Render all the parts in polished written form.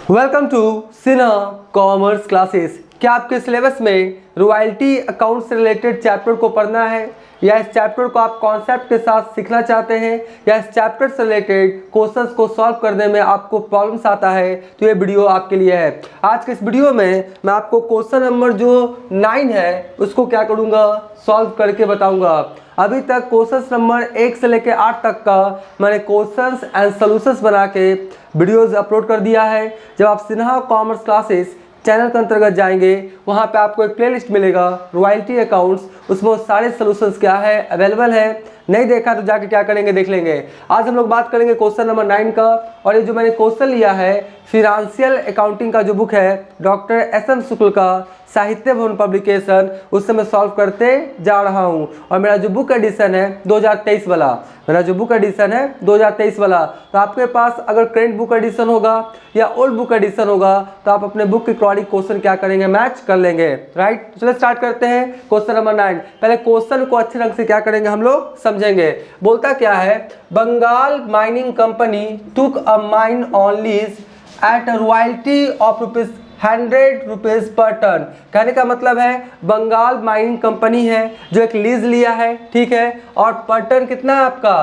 Welcome to Sinha commerce classes. क्या आपके syllabus में रॉयल्टी अकाउंट से रिलेटेड चैप्टर को पढ़ना है या इस चैप्टर को आप कॉन्सेप्ट के साथ सीखना चाहते हैं या इस चैप्टर से रिलेटेड क्वेश्चंस को सॉल्व करने में आपको प्रॉब्लम्स आता है तो ये वीडियो आपके लिए है। आज के इस वीडियो में मैं आपको क्वेश्चन नंबर जो 9 है उसको क्या करूँगा, सॉल्व करके बताऊँगा। अभी तक क्वेश्चंस नंबर 1 से लेकर 8 तक का मैंने क्वेश्चंस एंड सॉल्यूशंस बना के वीडियोस अपलोड कर दिया है। जब आप सिन्हा कॉमर्स क्लासेस चैनल के अंतर्गत जाएंगे वहाँ पे आपको एक प्लेलिस्ट मिलेगा रॉयल्टी अकाउंट्स, उसमें सारे सॉल्यूशंस क्या है अवेलेबल है। नहीं देखा तो जाके क्या करेंगे देख लेंगे। आज हम लोग बात करेंगे क्वेश्चन नंबर 9 का, और ये जो मैंने क्वेश्चन लिया है फिनेंशियल अकाउंटिंग का जो बुक है डॉक्टर एस.एम. शुक्ल का साहित्य भवन पब्लिकेशन, उससे मैं सॉल्व करते जा रहा हूँ। और मेरा जो बुक एडिशन है 2023 वाला, मेरा जो बुक एडिशन है 2023 वाला, तो आपके पास अगर करेंट बुक एडिशन होगा या ओल्ड बुक एडिशन होगा तो आप अपने बुक के अकॉर्डिंग क्वेश्चन क्या करेंगे, मैच कर लेंगे। राइट, चलिए स्टार्ट करते हैं क्वेश्चन नंबर 9। पहले क्वेश्चन को अच्छे ढंग से क्या करेंगे हम लोग समझेंगे। बोलता क्या है, Bengal mining company took a mine on lease at a royalty of ₹100 per ton. कहने का मतलब है बंगाल माइनिंग कंपनी है जो एक लीज लिया है, ठीक है, और पर टन कितना है आपका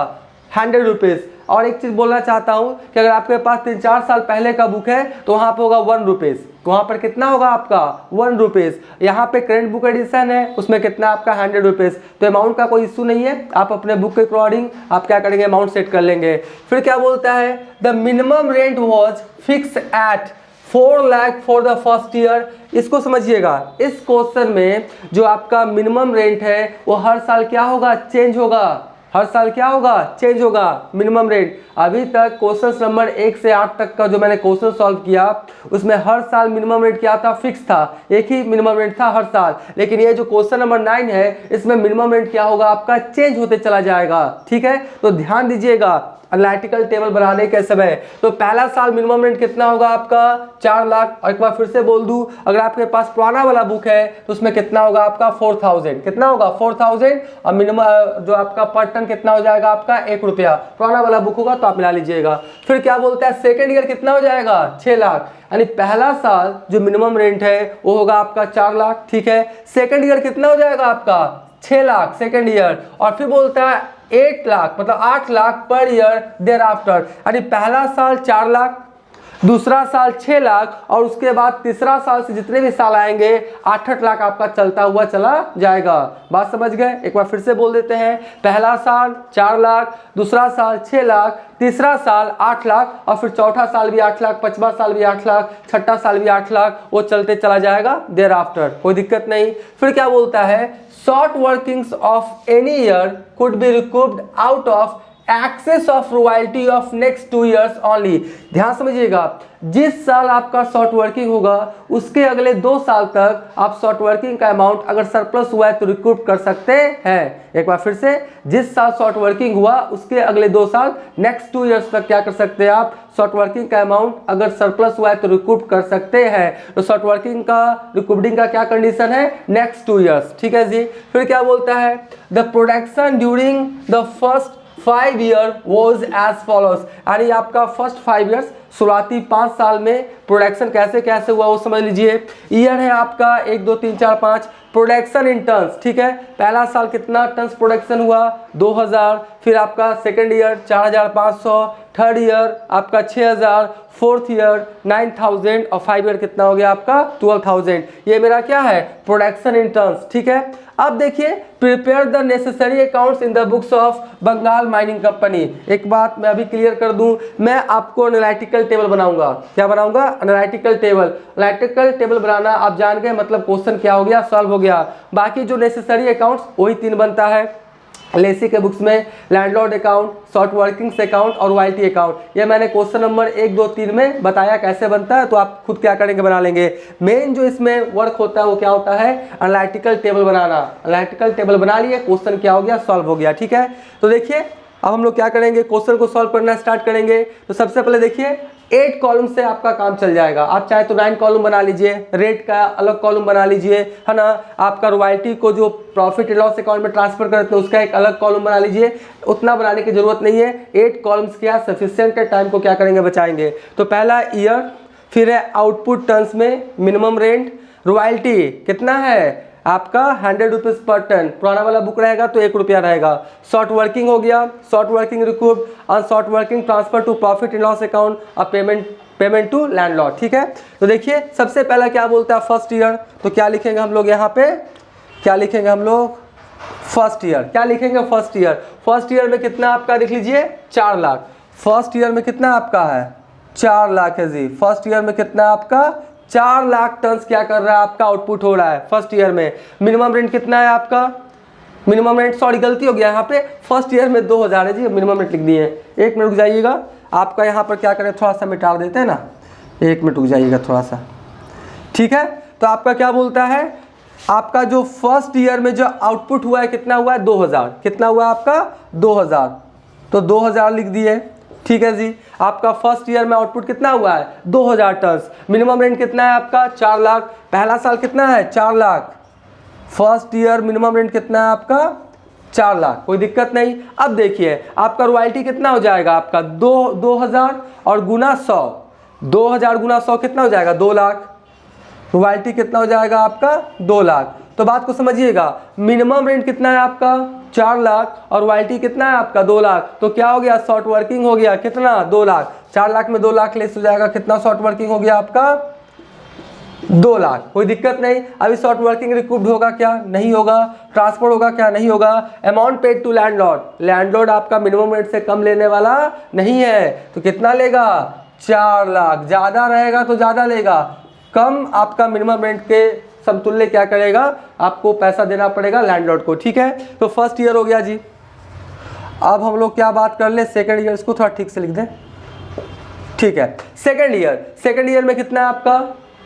₹100। और एक चीज़ बोलना चाहता हूँ कि अगर आपके पास 3-4 साल पहले का बुक है तो वहाँ पे होगा ₹1, वहाँ पर कितना होगा आपका ₹1। यहाँ पे करेंट बुक एडिशन है उसमें कितना आपका ₹100। तो अमाउंट का कोई इशू नहीं है, आप अपने बुक के अकॉर्डिंग आप क्या करेंगे अमाउंट सेट कर लेंगे। फिर क्या बोलता है, the minimum rent was fix eight 4 lakh for the first year. इसको समझिएगा, इस क्वेश्चन में जो आपका मिनिमम रेंट है वो हर साल क्या होगा, चेंज होगा। हर साल क्या होगा, चेंज होगा मिनिमम रेट। अभी तक क्वेश्चन नंबर 1 से 8 तक का जो मैंने क्वेश्चन सॉल्व किया उसमें हर साल मिनिमम रेट क्या था, फिक्स था, एक ही मिनिमम रेट था हर साल। लेकिन ये जो क्वेश्चन नंबर 9 है इसमें मिनिमम रेट क्या होगा आपका, चेंज होते चला जाएगा। ठीक है, तो ध्यान दीजिएगा एनालिटिकल टेबल बनाने के समय। तो पहला साल मिनिमम रेंट कितना होगा आपका 4 लाख। और एक बार फिर से बोल दूं, अगर आपके पास पुराना वाला बुक है तो उसमें कितना होगा आपका 4000, कितना होगा 4000, और मिनिमम जो आपका पर टन कितना हो जाएगा आपका ₹1। पुराना वाला बुक होगा तो आप मिला लीजिएगा। फिर क्या बोलता है, सेकेंड ईयर कितना हो जाएगा 6 लाख। यानी पहला साल जो मिनिमम रेंट है वो होगा आपका 4 लाख, ठीक है। सेकेंड ईयर कितना हो जाएगा आपका 6 लाख सेकेंड ईयर। और फिर बोलता है 8 लाख मतलब 8 lakh per year there after. यानी पहला साल 4 लाख, दूसरा साल 6 लाख, और उसके बाद तीसरा साल से जितने भी साल आएंगे 8-8 लाख आपका चलता हुआ चला जाएगा। बात समझ गए? एक बार फिर से बोल देते हैं, पहला साल 4 लाख, दूसरा साल 6 लाख, तीसरा साल 8 लाख, और फिर चौथा साल भी 8 लाख, पांचवा साल भी 8 लाख, छठा साल भी 8 लाख, वो चलते चला जाएगा देयर आफ्टर, कोई दिक्कत नहीं। फिर क्या बोलता है, short workings of any year could be recouped out of excess of royalty of next 2 years only. ध्यान समझिएगा, जिस साल आपका शॉर्ट वर्किंग होगा उसके अगले 2 साल तक आप शॉर्ट वर्किंग का अमाउंट अगर सरप्लस हुआ है तो रिकूप कर सकते हैं। एक बार फिर से, जिस साल शॉर्ट वर्किंग हुआ उसके अगले 2 साल नेक्स्ट 2 years तक क्या कर सकते हैं आप, शॉर्ट वर्किंग का अमाउंट अगर सरप्लस हुआ है तो रिकूप कर सकते हैं। तो शॉर्ट वर्किंग का रिकूपडिंग का क्या कंडीशन है, नेक्स्ट 2 years, ठीक है जी। फिर क्या बोलता है, the production during the first 5 year was as follows। यानी आपका फर्स्ट 5 years शुरुआती 5 साल में प्रोडक्शन कैसे कैसे हुआ वो समझ लीजिए। ईयर है आपका 1 2 3 4 5, प्रोडक्शन इन टन्स, ठीक है। पहला साल कितना टन्स प्रोडक्शन हुआ 2000, फिर आपका सेकेंड ईयर 4500, थर्ड ईयर आपका 6000, फोर्थ ईयर 9000, और 5 ईयर कितना हो गया आपका 12000। ये मेरा क्या है, प्रोडक्शन इन टन्स, ठीक है। अब देखिए, prepare the necessary accounts in the books of Bengal mining company. एक बात मैं अभी क्लियर कर दूं, मैं आपको एनालिटिकल टेबल बनाऊंगा। क्या बनाऊंगा, एनालिटिकल टेबल। एनालिटिकल टेबल बनाना आप जान गए, मतलब क्वेश्चन क्या हो गया, सॉल्व हो गया। बाकी जो नेसेसरी अकाउंट्स वही 3 बनता है लेसी के बुक्स में, landlord account, short workings account और रॉयल्टी अकाउंट। ये मैंने क्वेश्चन नंबर 1 2 3 में बताया कैसे बनता है, तो आप खुद क्या करेंगे बना लेंगे। मेन जो इसमें वर्क होता है वो क्या होता है, एनालिटिकल टेबल बनाना। एनालिटिकल टेबल बना लिए, क्वेश्चन क्या हो गया, सॉल्व हो गया, ठीक है। तो देखिए अब हम लोग क्या करेंगे, क्वेश्चन को सॉल्व करना स्टार्ट करेंगे। तो सबसे पहले देखिए 8 कॉलम से आपका काम चल जाएगा। आप चाहे तो 9 कॉलम बना लीजिए, रेट का अलग कॉलम बना लीजिए, है ना। आपका रॉयल्टी को जो प्रॉफिट एंड लॉस अकाउंट में ट्रांसफर करते हैं उसका एक अलग कॉलम बना लीजिए। उतना बनाने की जरूरत नहीं है, 8 कॉलम्स क्या सफिशिएंट है, टाइम को क्या करेंगे बचाएंगे। तो पहला ईयर, फिर है आउटपुट टन्स में मिनिमम रेंट। रॉयल्टी कितना है आपका 100 रुपीज़ पर टन, पुराना वाला बुक रहेगा तो 1 रुपया रहेगा। शॉर्ट वर्किंग हो गया, शॉर्ट वर्किंग रिकूव्ड, और short working transfer to profit and loss account और पेमेंट टू लैंडलॉर्ड। ठीक है, तो देखिए सबसे पहला क्या बोलता है फर्स्ट ईयर, तो क्या लिखेंगे हम लोग यहाँ पे, क्या लिखेंगे हम लोग फर्स्ट ईयर, क्या लिखेंगे फर्स्ट ईयर। फर्स्ट ईयर में कितना आपका देख लीजिए 4 लाख, फर्स्ट ईयर में कितना आपका है 4 लाख है जी। फर्स्ट ईयर में कितना आपका 4 लाख टन्स क्या कर रहा है आपका आउटपुट हो रहा है फर्स्ट ईयर में। मिनिमम रेंट कितना है आपका, मिनिमम रेंट सॉरी गलती हो गया यहाँ पे, फर्स्ट ईयर में 2000 है जी, मिनिमम रेंट लिख दिए हैं। 1 मिनट रुक जाइएगा, आपका यहाँ पर क्या करें थोड़ा सा मिटा देते हैं ना, 1 मिनट रुक जाइएगा थोड़ा सा। ठीक है, तो आपका क्या बोलता है, आपका जो फर्स्ट ईयर में जो आउटपुट हुआ है कितना हुआ है 2000, कितना हुआ आपका 2000, तो 2000 लिख दिए। ठीक है जी, आपका फर्स्ट ईयर में आउटपुट कितना हुआ है 2000 टन्स। मिनिमम रेंट कितना है आपका 4 लाख, पहला साल कितना है 4 lakh, first year minimum rent कितना है आपका 4 लाख, कोई दिक्कत नहीं। अब देखिए आपका रॉयल्टी कितना हो जाएगा आपका 2000 और गुना 100, 2000 गुना 100 कितना हो जाएगा 2 लाख, रॉयल्टी कितना हो जाएगा आपका 2 लाख। तो बात को समझिएगा, मिनिमम रेंट कितना है आपका 4 लाख और रॉयल्टी कितना है आपका 2 लाख, तो क्या हो गया शॉर्ट वर्किंग हो गया कितना 2 लाख, 4 लाख में 2 लाख लेस हो जाएगा, कितना शॉर्ट वर्किंग हो गया आपका 2 लाख, कोई दिक्कत नहीं। अभी शॉर्ट वर्किंग रिकूव्ड होगा क्या, नहीं होगा। ट्रांसफर होगा क्या, नहीं होगा। Amount paid to landlord, landlord आपका मिनिमम रेट से कम लेने वाला नहीं है, तो कितना लेगा 4 लाख, ज़्यादा रहेगा तो ज़्यादा लेगा, कम आपका मिनिमम रेंट के समतुल्य क्या करेगा आपको पैसा देना पड़ेगा लैंडलॉर्ड को। ठीक है, तो फर्स्ट ईयर हो गया जी। अब हम लोग क्या बात कर ले सेकंड ईयर, इसको थोड़ा ठीक से लिख दें। ठीक है, सेकंड ईयर, सेकंड ईयर में कितना है आपका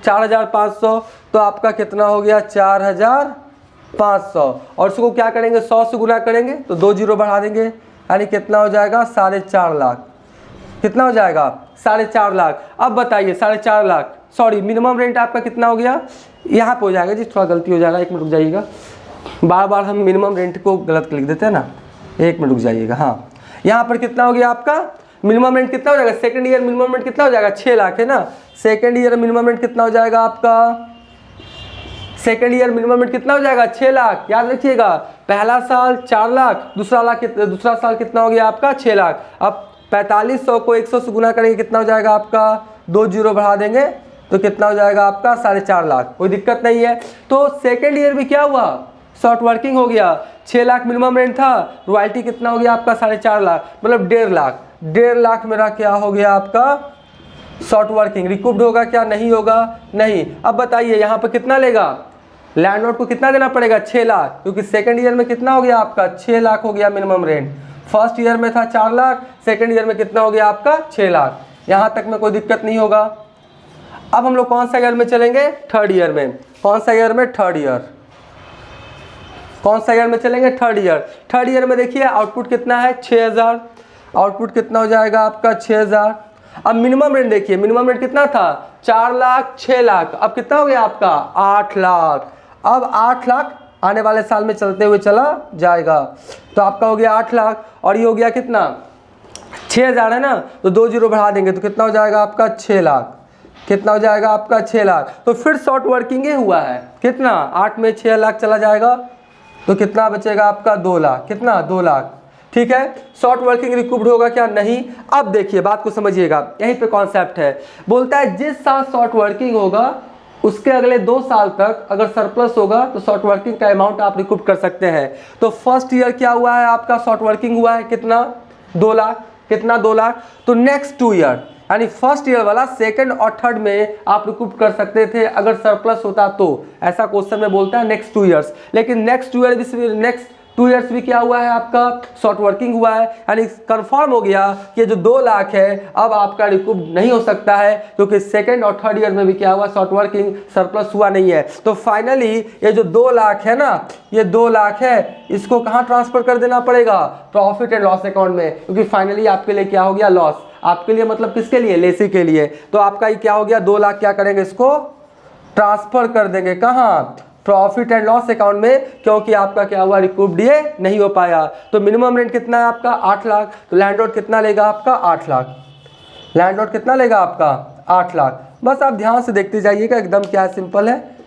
4500, तो आपका कितना हो गया 4500, और उसको क्या करेंगे 100 से गुना करेंगे तो 2 जीरो बढ़ा देंगे, यानी कितना हो जाएगा 4.5 लाख, कितना हो जाएगा 4.5 लाख। अब बताइए 4.5 लाख, सॉरी मिनिमम रेंट आपका कितना हो गया, यहाँ पे हो जाएगा जी, थोड़ा गलती हो जाएगा, 1 मिनट रुक जाइएगा, बार बार हम मिनिमम रेंट को गलत लिख देते हैं ना, 1 मिनट रुक जाइएगा। हाँ, यहाँ पर कितना हो गया आपका मिनिमम रेंट कितना हो जाएगा, सेकंड ईयर मिनिमम रेंट कितना हो जाएगा 6 लाख है ना, सेकंड ईयर मिनिमम रेंट कितना हो जाएगा आपका, सेकंड ईयर मिनिमम रेंट कितना हो जाएगा 6 लाख, याद रखिएगा, पहला साल 4 लाख, दूसरा साल कितना हो गया आपका 6 लाख। अब 4500 को 100 से गुना करेंगे कितना हो जाएगा आपका, 2 जीरो बढ़ा देंगे तो कितना हो जाएगा आपका 4.5 लाख, कोई दिक्कत नहीं है। तो सेकेंड ईयर में क्या हुआ शॉर्ट वर्किंग हो गया, 6 लाख मिनिमम रेंट था, रॉयल्टी कितना हो गया आपका 4.5 लाख, मतलब 1.5 लाख, 1.5 लाख मेरा क्या हो गया आपका शॉर्ट वर्किंग। रिकूव्ड होगा क्या, नहीं होगा, नहीं। अब बताइए यहाँ पे कितना लेगा, लैंडलॉर्ड को कितना देना पड़ेगा 6 लाख, क्योंकि सेकंड ईयर में कितना हो गया आपका 6 लाख हो गया मिनिमम रेंट, फर्स्ट ईयर में था 4 लाख, सेकंड ईयर में कितना हो गया आपका 6 लाख, यहाँ तक में कोई दिक्कत नहीं होगा। अब हम लोग कौन सा ईयर में चलेंगे, थर्ड ईयर में। कौन सा ईयर में, थर्ड ईयर। कौन सा ईयर में चलेंगे, थर्ड ईयर। थर्ड ईयर में देखिए आउटपुट कितना है 6000, आउटपुट कितना हो जाएगा आपका 6000। अब मिनिमम रेंट देखिए, मिनिमम रेंट कितना था 4 लाख 6 लाख, अब कितना हो गया आपका 8 लाख। अब 8 लाख आने वाले साल में चलते हुए चला जाएगा, तो आपका हो गया 8 लाख, और ये हो गया कितना 6000 है ना, तो 2 जीरो बढ़ा देंगे तो कितना हो जाएगा आपका 6 लाख, कितना हो जाएगा आपका 6 लाख। तो फिर शॉर्ट वर्किंग ही हुआ है, कितना 8 में 6 लाख चला जाएगा तो कितना बचेगा आपका 2 लाख, कितना 2 लाख। ठीक है, शॉर्ट वर्किंग रिकूव्ड होगा क्या, नहीं। अब देखिए बात को समझिएगा, यहीं पे कॉन्सेप्ट है, बोलता है जिस साल शॉर्ट वर्किंग होगा उसके अगले 2 साल तक अगर सरप्लस होगा तो शॉर्ट वर्किंग का अमाउंट आप रिकूव कर सकते हैं। तो फर्स्ट ईयर क्या हुआ है आपका शॉर्ट वर्किंग हुआ है कितना 2 लाख, कितना 2 लाख। तो नेक्स्ट 2 ईयर यानी फर्स्ट ईयर वाला सेकंड और थर्ड में आप रिकूव कर सकते थे अगर सरप्लस होता तो, ऐसा क्वेश्चन में बोलता है नेक्स्ट 2 ईयर्स। लेकिन नेक्स्ट 2 ईयर्स भी क्या हुआ है आपका शॉर्ट वर्किंग हुआ है, यानी कंफर्म हो गया कि जो 2 लाख है अब आपका रिकूव नहीं हो सकता है, क्योंकि सेकंड और थर्ड ईयर में भी क्या हुआ शॉर्ट वर्किंग सरप्लस हुआ नहीं है। तो फाइनली ये जो 2 लाख है ना, ये 2 लाख है, इसको कहाँ ट्रांसफर कर देना पड़ेगा, प्रॉफिट एंड लॉस अकाउंट में, क्योंकि फाइनली आपके लिए क्या हो गया लॉस, आपके लिए मतलब किसके लिए, लेसी के लिए। तो आपका ये क्या हो गया 2 लाख क्या करेंगे, इसको ट्रांसफर कर देंगे कहाँ, प्रॉफिट एंड लॉस अकाउंट में, क्योंकि आपका क्या हुआ रिकूव्ड ये नहीं हो पाया। तो मिनिमम रेंट कितना है आपका 8 लाख, तो लैंडलॉर्ड कितना लेगा आपका 8 लाख, लैंडलॉर्ड कितना लेगा आपका 8 लाख। बस आप ध्यान से देखते जाइएगा, एकदम क्या सिंपल है।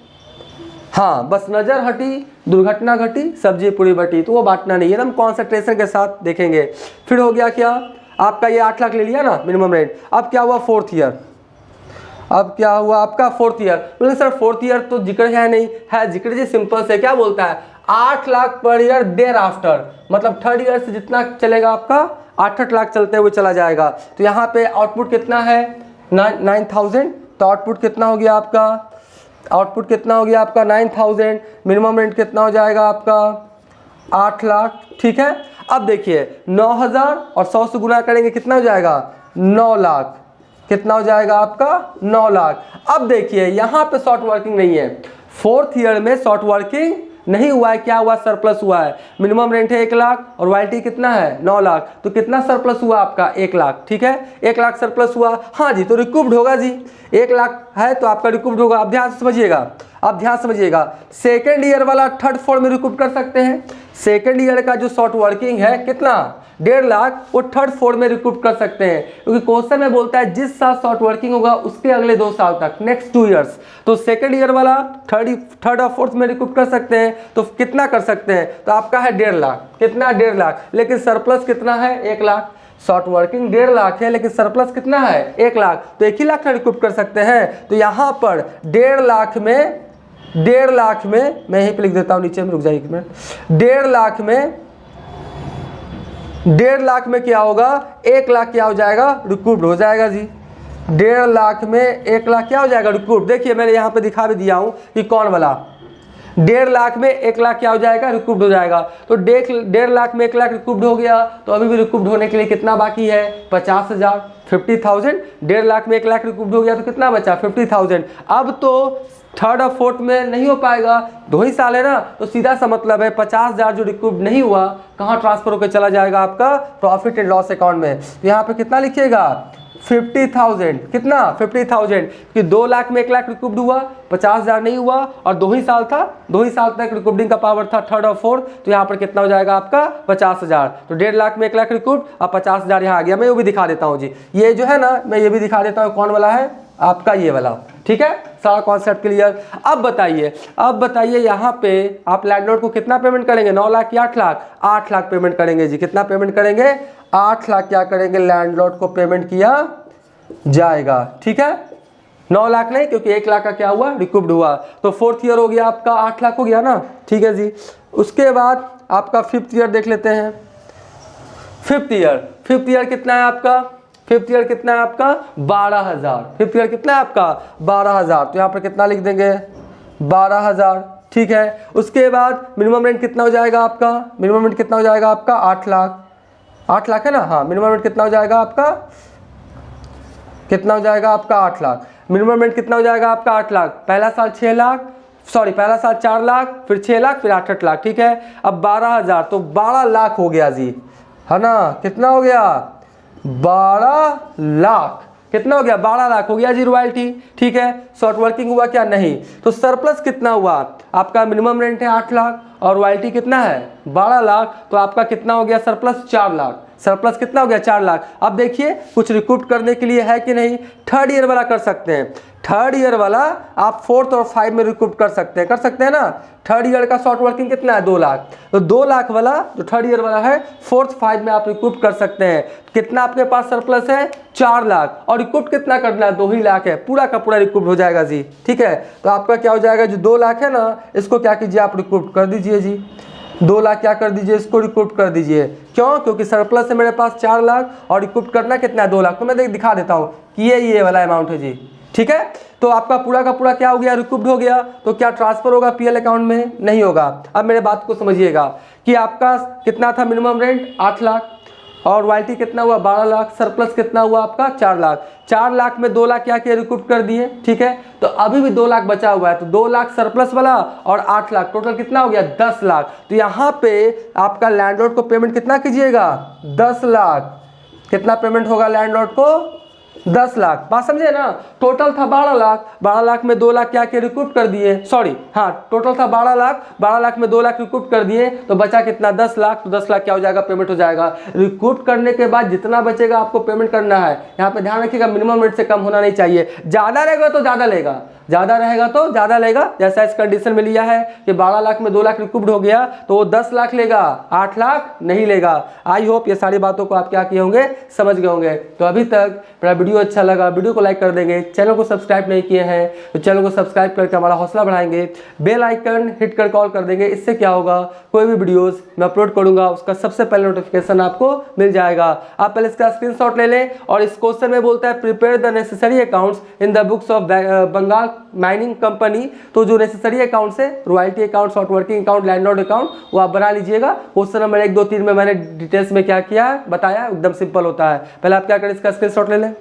हाँ, बस नज़र हटी, दुर्घटना घटी, सब्जी पूरी बटी, तो वो बांटना नहीं है, एकदम कॉन्सेंट्रेशन के साथ देखेंगे। फिर हो गया क्या, आपका ये 8 लाख ले लिया ना मिनिमम रेंट। अब क्या हुआ, 4th ईयर। अब क्या हुआ आपका 4th ईयर। बोले सर 4th ईयर तो जिक्र है नहीं, है जिक्र जी, सिंपल से क्या बोलता है 8 lakh per year there after, मतलब 3rd ईयर से जितना चलेगा आपका 8 लाख चलते हुए चला जाएगा। तो यहाँ पे आउटपुट कितना है 9,000, तो आउटपुट कितना हो गया आपका, आउटपुट कितना हो गया आपका 9,000। मिनिमम रेंट कितना हो जाएगा आपका 8 लाख, ठीक है। अब देखिए 9,000 और 100 से गुना करेंगे कितना हो जाएगा 9 लाख, कितना हो जाएगा आपका 9 लाख। अब देखिए यहाँ पे शॉर्ट वर्किंग नहीं है, 4th ईयर में शॉर्ट वर्किंग नहीं हुआ है, क्या हुआ सरप्लस हुआ है। मिनिमम रेंट है 1 लाख और रॉयल्टी कितना है 9 लाख, तो कितना सरप्लस हुआ आपका 1 लाख, ठीक है 1 लाख सरप्लस हुआ। हाँ जी, तो रिकूव्ड होगा जी, 1 लाख है तो आपका रिकूव्ड होगा। अब ध्यान से समझिएगा, अब ध्यान समझिएगा, 2nd ईयर वाला 3rd 4th में रिकूव कर सकते हैं। 2nd ईयर का जो शॉर्ट वर्किंग है कितना 1.5 लाख, वो 3rd 4th में रिकूव कर सकते हैं, क्योंकि क्वेश्चन में बोलता है जिस साल शॉर्ट वर्किंग होगा उसके अगले 2 साल तक, नेक्स्ट 2 ईयर्स। तो 2nd ईयर वाला 3rd और 4th में रिकूव कर सकते हैं, तो कितना कर सकते हैं, तो आपका है 1.5 लाख, कितना 1.5 लाख, लेकिन सरप्लस कितना है 1 लाख। शॉर्ट वर्किंग 1.5 लाख है लेकिन सरप्लस कितना है 1 लाख, तो 1 ही लाख में रिकूव कर सकते हैं। तो यहाँ पर 1.5 लाख में, 1.5 लाख में, मैं यहीं पे लिख देता हूँ नीचे में, रुक जाइए 1 मिनट, 1.5 लाख में, 1.5 लाख में क्या होगा 1 लाख क्या हो जाएगा रिकूव्ड हो जाएगा जी। 1.5 लाख में 1 लाख क्या हो जाएगा रिकूव्ड। देखिए मैंने यहाँ पे दिखा भी दिया हूँ कि कौन वाला, 1.5 लाख में 1 लाख क्या हो जाएगा रिकूव्ड हो जाएगा। तो 1.5 लाख में 1 लाख रिकूव्ड हो गया, तो अभी भी रिकूव्ड होने के लिए कितना बाकी है 50,000, 50,000। 1.5 लाख में 1 लाख रिकूव्ड हो गया तो कितना बचा 50,000। अब तो 3rd और 4th में नहीं हो पाएगा, 2 ही साल है ना, तो सीधा सा मतलब है 50,000 जो रिकूव नहीं हुआ कहाँ ट्रांसफर होकर चला जाएगा आपका प्रॉफिट एंड लॉस अकाउंट में। तो यहाँ पे कितना लिखिएगा 50,000, कितना 50,000, कि 2 लाख में 1 लाख रिकूव्ड हुआ, 50,000 नहीं हुआ और 2 ही साल था, 2 ही साल तक रिकूविंग का पावर था 3rd और 4th। तो यहाँ पर कितना हो जाएगा आपका 50,000। तो 1.5 लाख में 1 लाख रिकूव्ड और 50,000 यहाँ आ गया। मैं ये भी दिखा देता हूँ जी, ये जो है ना मैं ये भी दिखा देता हूँ कौन वाला है आपका ये वाला, ठीक है, सारा कॉन्सेप्ट क्लियर। अब बताइए यहाँ पे आप लैंडलॉर्ड को कितना पेमेंट करेंगे 9 लाख या 8 लाख, 8 लाख पेमेंट करेंगे जी। कितना पेमेंट करेंगे 8 लाख क्या करेंगे लैंडलॉर्ड को पेमेंट किया जाएगा, ठीक है 9 लाख नहीं, क्योंकि 1 लाख का क्या हुआ रिकूव्ड हुआ। तो 4th ईयर हो गया आपका 8 लाख हो गया ना, ठीक है जी। उसके बाद आपका 5th ईयर देख लेते हैं। 5th ईयर कितना है आपका, 5th ईयर कितना है आपका 12,000। 5th ईयर कितना है आपका 12,000, तो यहाँ पर कितना लिख देंगे 12,000, ठीक है। उसके बाद मिनिमम रेंट कितना हो जाएगा आपका, मिनिमम रेंट कितना हो जाएगा आपका 8 लाख, 8 लाख है ना, हाँ मिनिमम रेंट कितना हो जाएगा आपका, कितना हो जाएगा आपका 8 लाख। मिनिमम रेंट कितना हो जाएगा आपका 8 लाख, पहला साल 6 लाख, सॉरी पहला साल 4 लाख, फिर 6 लाख, फिर 8 लाख, ठीक है। अब 12,000 तो 12 लाख हो गया जी, है ना, कितना हो गया 12 लाख, कितना हो गया 12 लाख हो गया जी रॉयल्टी, ठीक है। शॉर्ट वर्किंग हुआ क्या नहीं, तो सरप्लस कितना हुआ आपका, मिनिमम रेंट है 8 लाख और रॉयल्टी कितना है 12 लाख, तो आपका कितना हो गया सरप्लस 4 लाख। सरप्लस कितना हो गया 4 लाख। अब देखिए कुछ रिकूव करने के लिए है कि नहीं, 3rd ईयर वाला कर सकते हैं, 3rd ईयर वाला आप 4th और 5 में रिकूव कर सकते हैं ना। 3rd ईयर का शॉर्ट वर्किंग कितना है 2 लाख, तो 2 लाख वाला जो 3rd ईयर वाला है 4th 5 में आप रिकूव कर सकते हैं। कितना आपके पास सरप्लस है 4 लाख, और रिकूव कितना करना है 2 ही लाख है, पूरा का पूरा रिकूव हो जाएगा जी, ठीक है। तो आपका क्या हो जाएगा जो 2 लाख है ना, इसको क्या कीजिए आप रिकूव कर दीजिए जी, 2 लाख क्या कर दीजिए इसको रिकूव कर दीजिए। क्यों, क्योंकि सरप्लस है मेरे पास 4 लाख और रिकूव करना कितना है 2 लाख। तो मैं दिखा देता हूँ कि ये वाला अमाउंट है जी, ठीक है। तो आपका पूरा का पूरा क्या हो गया रिकूव्ड हो गया। तो क्या ट्रांसफर होगा पीएल अकाउंट में, नहीं होगा। अब मेरे बात को समझिएगा कि आपका कितना था मिनिमम रेंट 8 लाख और रॉयल्टी कितना हुआ 12 लाख, सरप्लस कितना हुआ आपका 4 लाख। 4 लाख में 2 लाख क्या किया रिकूव कर दिए, ठीक है। तो अभी भी 2 लाख बचा हुआ है, तो 2 लाख सरप्लस वाला और 8 लाख टोटल कितना हो गया 10 लाख। तो यहाँ पे आपका लैंडलॉर्ड को पेमेंट कितना कीजिएगा 10 लाख। कितना पेमेंट होगा लैंडलॉर्ड को 10 लाख, बात समझे ना। टोटल था 12 लाख, 12 लाख में 2 लाख क्या के रिकूप कर दिए, सॉरी हाँ टोटल था 12 लाख, 12 लाख में 2 लाख रिकूप कर दिए तो बचा कितना 10 लाख। तो 10 लाख क्या हो जाएगा, पेमेंट हो जाएगा। रिकूप करने के बाद जितना बचेगा आपको पेमेंट करना है। यहाँ पे ध्यान रखिएगा मिनिमम रेट से कम होना नहीं चाहिए, ज़्यादा रहेगा तो ज़्यादा लेगा, ज़्यादा रहेगा तो ज़्यादा लेगा। जैसा इस कंडीशन में लिया है कि 12 लाख में 2 लाख रिकूप्ड हो गया तो वो 10 लाख लेगा, 8 लाख नहीं लेगा। आई होप ये सारी बातों को आप क्या किए होंगे, समझ गए होंगे। तो अभी तक मेरा वीडियो अच्छा लगा, वीडियो को लाइक कर देंगे, चैनल को सब्सक्राइब नहीं किए हैं तो चैनल को सब्सक्राइब करके हमारा हौसला बढ़ाएंगे, बेल आइकन हिट कर कॉल कर देंगे। इससे क्या होगा, कोई भी वीडियोस मैं अपलोड करूंगा उसका सबसे पहले नोटिफिकेशन आपको मिल जाएगा। आप पहले इसका स्क्रीनशॉट ले लें। और इस क्वेश्चन में बोलता है prepare the necessary accounts in the books of Bengal mining company. तो जो नेसेसरी अकाउंट्स है, royalty account, short working account, landlord account, वो आप बना लीजिएगा। क्वेश्चन नंबर 1, 2, 3 में मैंने डिटेल्स में क्या किया है बताया, एकदम सिंपल होता है। पहले आप क्या करें, इसका स्क्रीनशॉट ले लें।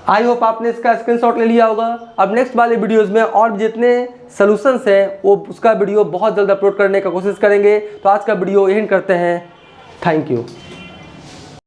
आई होप आपने इसका स्क्रीनशॉट ले लिया होगा। अब नेक्स्ट वाले वीडियोस में और जितने सॉल्यूशंस हैं वो उसका वीडियो बहुत जल्द अपलोड करने का कोशिश करेंगे। तो आज का वीडियो एंड करते हैं। Thank you.